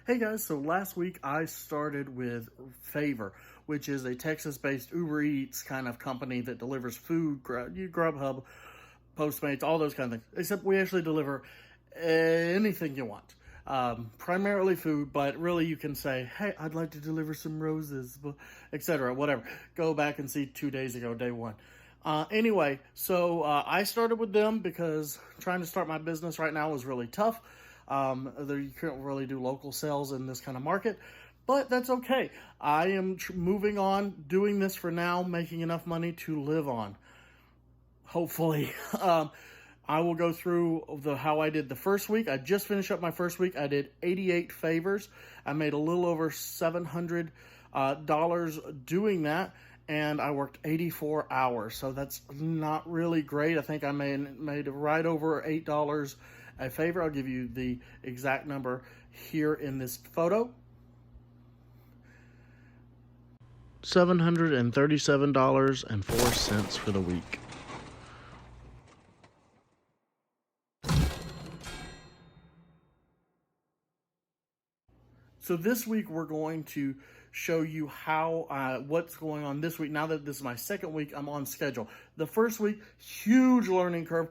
Hey guys, so last week I started with Favor, which is a Texas-based Uber Eats kind of company that delivers food, Grubhub, Postmates, all those kind of things. Except we actually deliver anything you want. Primarily food, but really you can say, hey, I'd like to deliver some roses, etc., whatever. Go back and see 2 days ago, day one. Anyway, so I started with them because trying to start my business right now was really tough. You can't really do local sales in this kind of market, but that's okay. I am moving on, doing this for now, making enough money to live on. Hopefully. I will go through how I did the first week. I just finished up my first week. I did 88 favors. I made a little over $700 doing that, and I worked 84 hours. So that's not really great. I think I made right over $8 a favor. I'll give you the exact number here in this photo. $737.04 for the week. So this week we're going to show you how what's going on this week. Now that this is my second week, I'm on schedule. The first week, huge learning curve.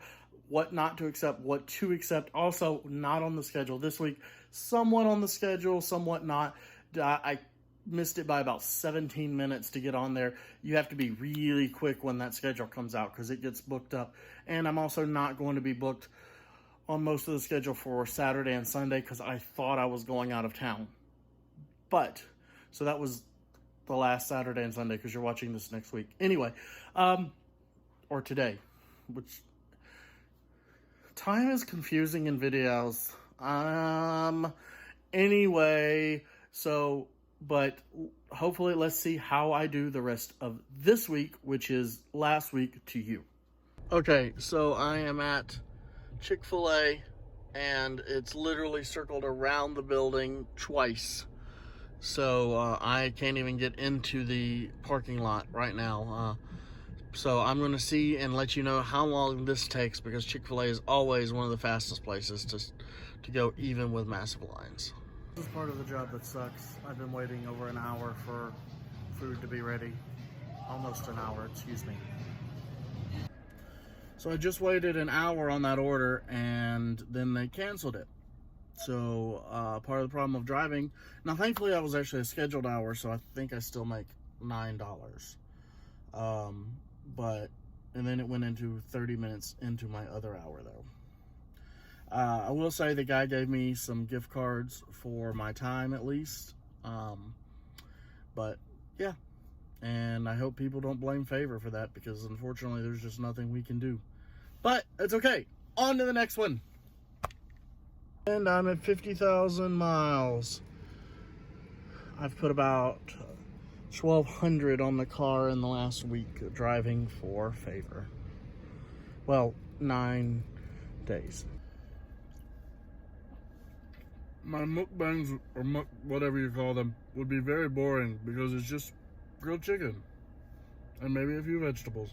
What not to accept, what to accept. Also not on the schedule. This week, somewhat on the schedule, somewhat not. I missed it by about 17 minutes to get on there. You have to be really quick when that schedule comes out because it gets booked up. And I'm also not going to be booked on most of the schedule for Saturday and Sunday because I thought I was going out of town. But, so that was the last Saturday and Sunday because you're watching this next week. Anyway, or today, which time is confusing in videos. Anyway, so, but hopefully let's see how I do the rest of this week, which is last week to you. Okay, so I am at Chick-fil-A and it's literally circled around the building twice. So I can't even get into the parking lot right now. So I'm going to see and let you know how long this takes because Chick-fil-A is always one of the fastest places to go, even with massive lines. This is part of the job that sucks. I've been waiting over an hour for food to be ready. Almost an hour, excuse me. So I just waited an hour on that order and then they canceled it. So part of the problem of driving, now thankfully I was actually a scheduled hour, so I think I still make $9. But, and then it went into 30 minutes into my other hour though. I will say the guy gave me some gift cards for my time at least. But yeah, and I hope people don't blame Favor for that because unfortunately there's just nothing we can do. But it's okay. On to the next one. And I'm at 50,000 miles. I've put about 1,200 on the car in the last week driving for Favor. Well, 9 days. My mukbangs, or whatever you call them, would be very boring because it's just grilled chicken and maybe a few vegetables.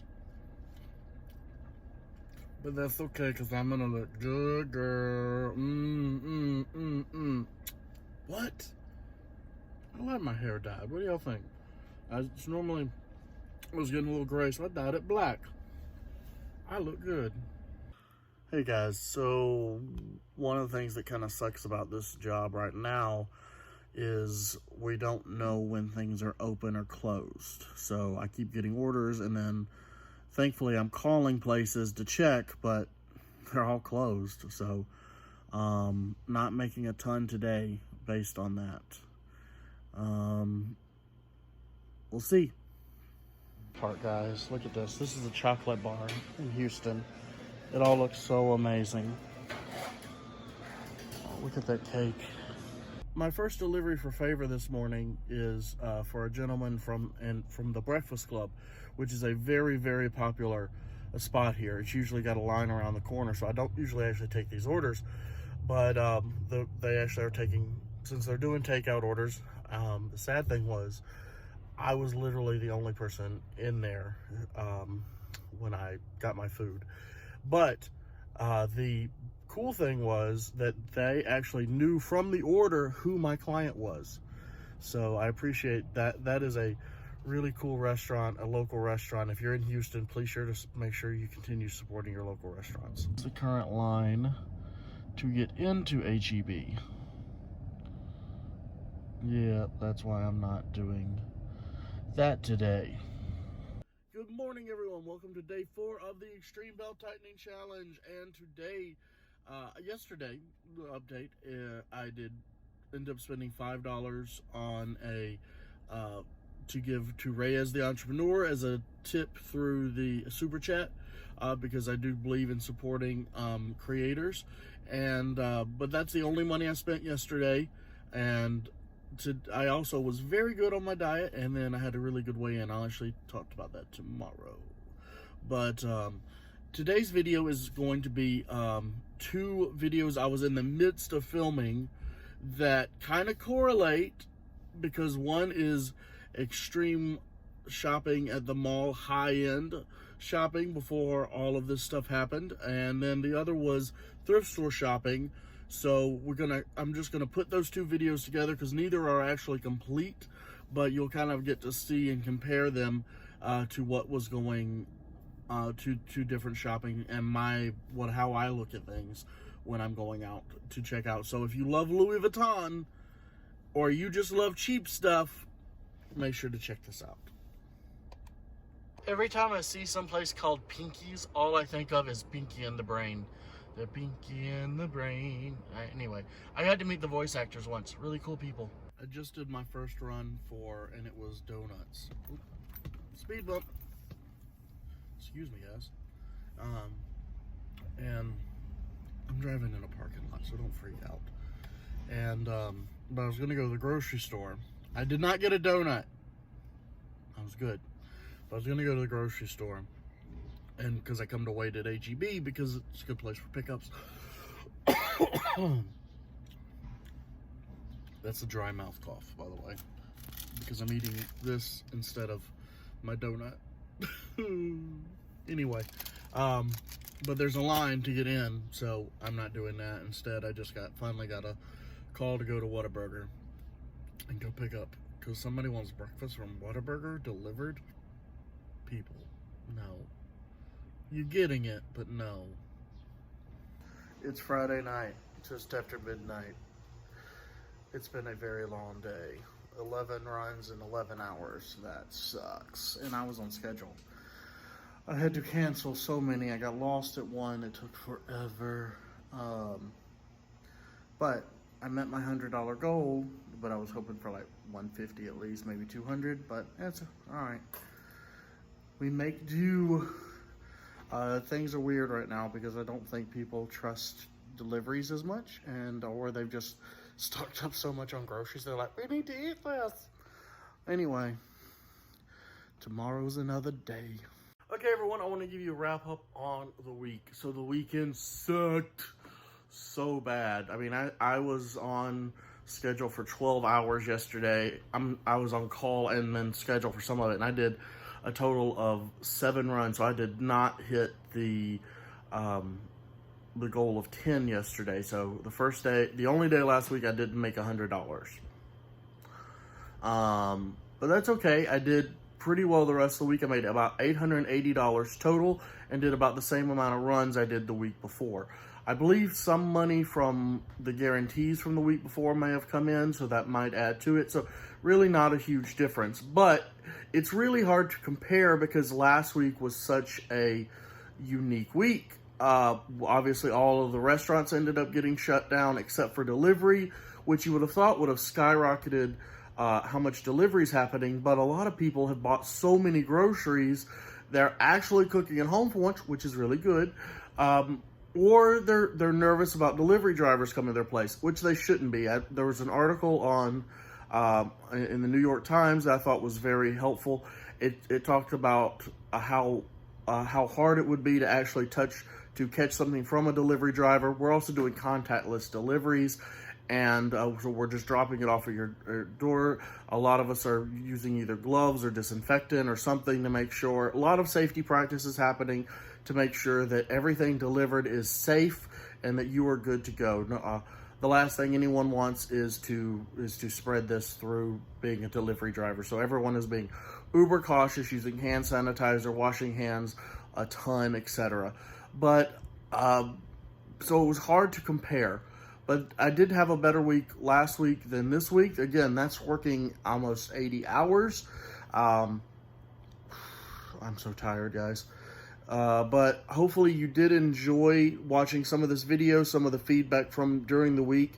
But that's okay, because I'm gonna look good, girl. What? I like my hair dyed. What do y'all think? I was getting a little gray, so I dyed it black. I look good. Hey guys, so one of the things that kind of sucks about this job right now is we don't know when things are open or closed. So I keep getting orders and then thankfully I'm calling places to check, but they're all closed. So not making a ton today based on that. We'll see. Part guys, look at this. This is a chocolate bar in Houston. It all looks so amazing. Oh, look at that cake. My first delivery for Favor this morning is for a gentleman from the Breakfast Club, which is a very, very popular spot here. It's usually got a line around the corner, so I don't usually actually take these orders. But they actually are taking, since they're doing takeout orders, the sad thing was I was literally the only person in there when I got my food. But the cool thing was that they actually knew from the order who my client was. So I appreciate that. That is a really cool restaurant, a local restaurant. If you're in Houston, please make sure you continue supporting your local restaurants. It's the current line to get into HEB. Yeah, that's why I'm not doing that today. Good morning, everyone. Welcome to day 4 of the Extreme Belt Tightening Challenge. And today, yesterday, update, I did end up spending $5 on to give to Reyes the Entrepreneur as a tip through the super chat, because I do believe in supporting creators. And but that's the only money I spent yesterday. And I also was very good on my diet, and then I had a really good weigh-in. I'll actually talk about that tomorrow. But today's video is going to be 2 videos I was in the midst of filming that kind of correlate, because one is extreme shopping at the mall, high-end shopping before all of this stuff happened, and then the other was thrift store shopping. So I'm just gonna put those 2 videos together because neither are actually complete, but you'll kind of get to see and compare them to what was going to different shopping and how I look at things when I'm going out to check out. So if you love Louis Vuitton or you just love cheap stuff, make sure to check this out. Every time I see someplace called Pinky's, all I think of is Pinky and the Brain. The Pinky and the Brain. Anyway, I had to meet the voice actors once. Really cool people. I just did my first run and it was donuts. Oop. Speed bump. Excuse me, guys. And I'm driving in a parking lot, so don't freak out. And but I was gonna go to the grocery store. I did not get a donut. I was good. But I was gonna go to the grocery store. And because I come to wait at HEB because it's a good place for pickups. That's a dry mouth cough, by the way, because I'm eating this instead of my donut. Anyway, but there's a line to get in, so I'm not doing that. Instead, I just finally got a call to go to Whataburger and go pick up, because somebody wants breakfast from Whataburger delivered. People, no. You're getting it, but no. It's Friday night, just after midnight. It's been a very long day. 11 runs in 11 hours. That sucks. And I was on schedule. I had to cancel so many. I got lost at one. It took forever. But I met my $100 goal, but I was hoping for like 150 at least, maybe 200, but that's all right. We make do. Things are weird right now because I don't think people trust deliveries as much, or they've just stocked up so much on groceries. They're like, we need to eat this. Anyway, tomorrow's another day. Okay, everyone, I want to give you a wrap up on the week. So the weekend sucked so bad. I mean, I was on schedule for 12 hours yesterday. I was on call and then scheduled for some of it, and I did a total of 7 runs, so I did not hit the goal of 10 yesterday. So the first day, the only day last week I didn't make $100. But that's okay. I did pretty well the rest of the week. I made about $880 total and did about the same amount of runs I did the week before. I believe some money from the guarantees from the week before may have come in, so that might add to it. So really not a huge difference, but it's really hard to compare because last week was such a unique week. Obviously, all of the restaurants ended up getting shut down except for delivery, which you would have thought would have skyrocketed how much delivery is happening, but a lot of people have bought so many groceries, they're actually cooking at home for once, which is really good. Or they're nervous about delivery drivers coming to their place, which they shouldn't be. There was an article on in the New York Times that I thought was very helpful. It talked about how hard it would be to actually to catch something from a delivery driver. We're also doing contactless deliveries, and so we're just dropping it off at your door. A lot of us are using either gloves or disinfectant or something to make sure. A lot of safety practices happening to make sure that everything delivered is safe and that you are good to go. The last thing anyone wants is to spread this through being a delivery driver. So everyone is being uber cautious, using hand sanitizer, washing hands a ton, etc. But so it was hard to compare. But I did have a better week last week than this week. Again, that's working almost 80 hours. I'm so tired, guys. But hopefully you did enjoy watching some of this video, some of the feedback from during the week.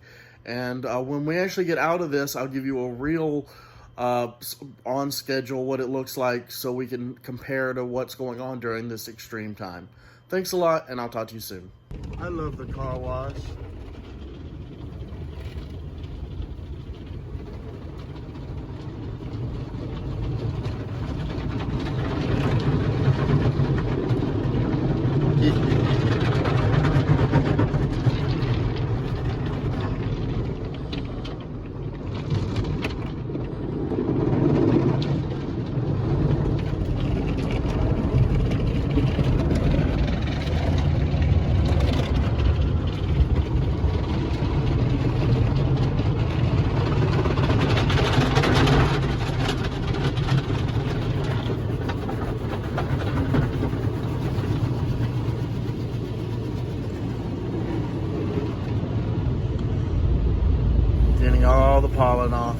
And when we actually get out of this, I'll give you a real on schedule what it looks like so we can compare to what's going on during this extreme time. Thanks a lot, and I'll talk to you soon. I love the car wash. Getting all the pollen off.